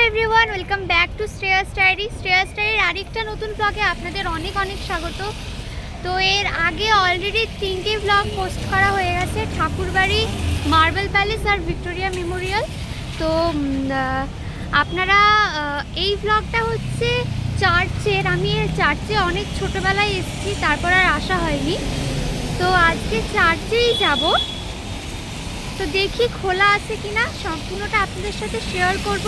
Everyone, welcome back to Shreyas ডায়েরির আরেকটা নতুন ব্লগে আপনাদের অনেক অনেক স্বাগত। তো এর আগে অলরেডি 3টে ব্লগ পোস্ট করা হয়ে গেছে, ঠাকুরবাড়ি, মার্বেল প্যালেস আর ভিক্টোরিয়া মেমোরিয়াল। তো আপনারা এই ব্লগটা হচ্ছে চার্চের। আমি চার্চে অনেক ছোটোবেলায় এসেছি, তারপর আর আসা হয়নি। তো আজকে চার্চেই যাব। তো দেখি খোলা আছে কিনা, সম্পূর্ণটা আপনাদের সাথে শেয়ার করব।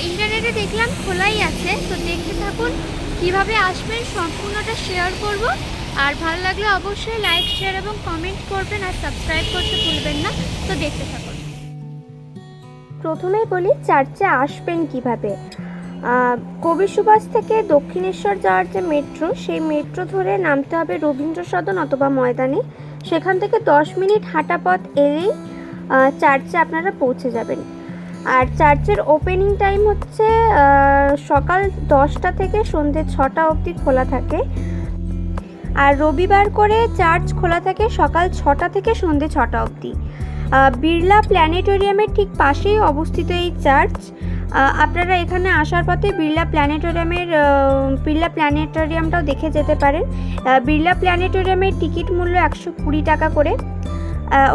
ইন্টারনেটে দেখলাম খোলাই আছে, তো দেখতে থাকুন। কিভাবে আসবেন সম্পূর্ণটা শেয়ার করব। আর ভালো লাগলে অবশ্যই লাইক, শেয়ার এবং কমেন্ট করবেন, আর সাবস্ক্রাইব করতে ভুলবেন না। তো দেখতে থাকুন। প্রথমেই বলি চার্চে আসবেন কিভাবে। কবি সুভাষ থেকে দক্ষিণেশ্বর যাওয়ার যে মেট্রো, সেই মেট্রো ধরে নামতে হবে রবীন্দ্র সদন অথবা ময়দানে। সেখান থেকে 10 মিনিট হাঁটা পথ এলেই চার্চে আপনারা পৌঁছে যাবেন। আর চার্চের ওপেনিং টাইম হচ্ছে সকাল 10টা থেকে সন্ধ্যে 6টা অবধি খোলা থাকে। আর রবিবার করে চার্চ খোলা থাকে সকাল 6টা থেকে সন্ধ্যে 6টা অবধি। বিড়লা প্ল্যানেটোরিয়ামের ঠিক পাশেই অবস্থিত এই চার্চ। আপনারা এখানে আসার পথে বিড়লা প্ল্যানেটোরিয়ামটাও দেখে যেতে পারেন। বিড়লা প্ল্যানেটোরিয়ামের টিকিট মূল্য 120 টাকা করে।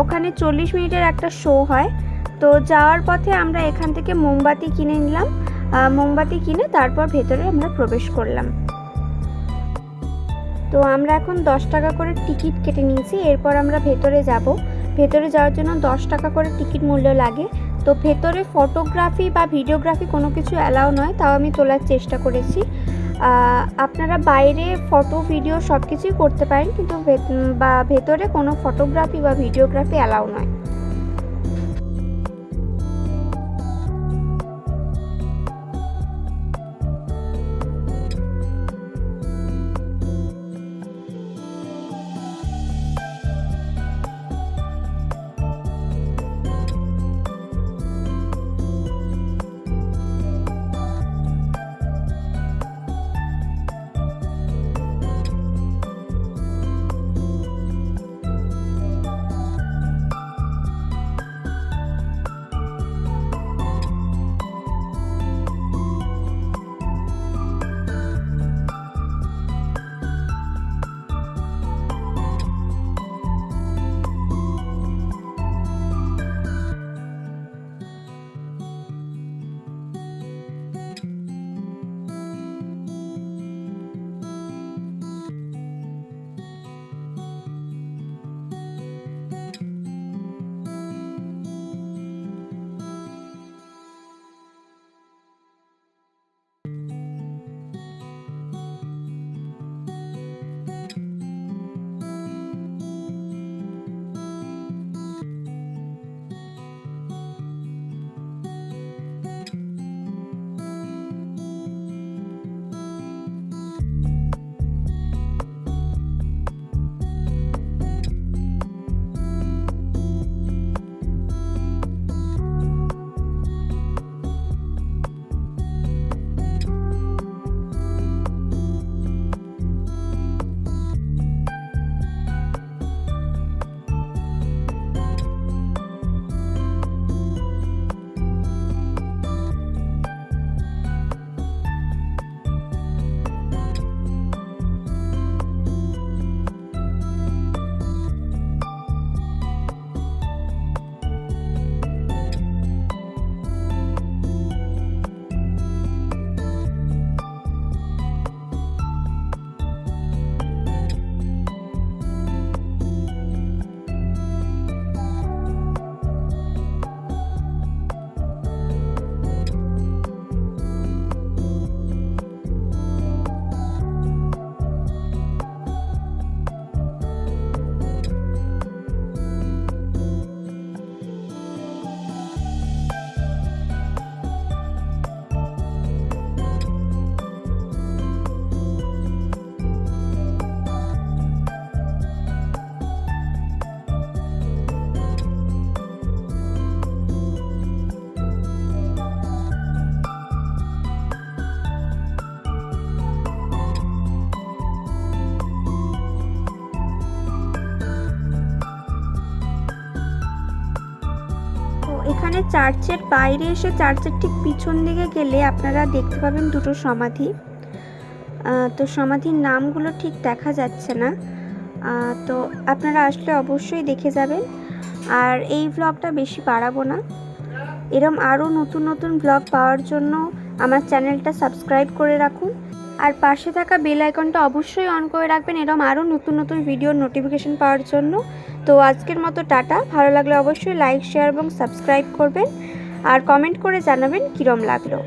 ওখানে 40 মিনিটের একটা শো হয়। তো যাওয়ার পথে আমরা এখান থেকে মোমবাতি কিনে নিলাম। মোমবাতি কিনে তারপর ভেতরে আমরা প্রবেশ করলাম। তো আমরা এখন 10 টাকা করে টিকিট কেটে নিয়েছি। এরপর আমরা ভেতরে যাব। ভেতরে যাওয়ার জন্য 10 টাকা করে টিকিট মূল্য লাগে। তো ভেতরে ফটোগ্রাফি বা ভিডিওগ্রাফি কোনো কিছু অ্যালাউ নয়, তাও আমি তোলার চেষ্টা করেছি। আপনারা বাইরে ফটো, ভিডিও সব কিছুই করতে পারেন, কিন্তু ভেতরে কোনো ফটোগ্রাফি বা ভিডিওগ্রাফি অ্যালাউ নয়। এখানে চার্চের বাইরে এসে চার্চের ঠিক পিছন দিকে গেলে আপনারা দেখতে পাবেন দুটো সমাধি। তো সমাধির নামগুলো ঠিক দেখা যাচ্ছে না, তো আপনারা আসলে অবশ্যই দেখে যাবেন। আর এই ব্লগটা বেশি বাড়াবো না, এরম আরও নতুন নতুন ব্লগ পাওয়ার জন্য আমার চ্যানেলটা সাবস্ক্রাইব করে রাখুন, আর পাশে থাকা বেল আইকনটা অবশ্যই অন করে রাখবেন এরম আরও নতুন নতুন ভিডিওর নোটিফিকেশন পাওয়ার জন্য। তো আজকের মতো টাটা। ভালো লাগলে অবশ্যই লাইক, শেয়ার এবং সাবস্ক্রাইব করবেন, আর কমেন্ট করে জানাবেন কীরম লাগলো।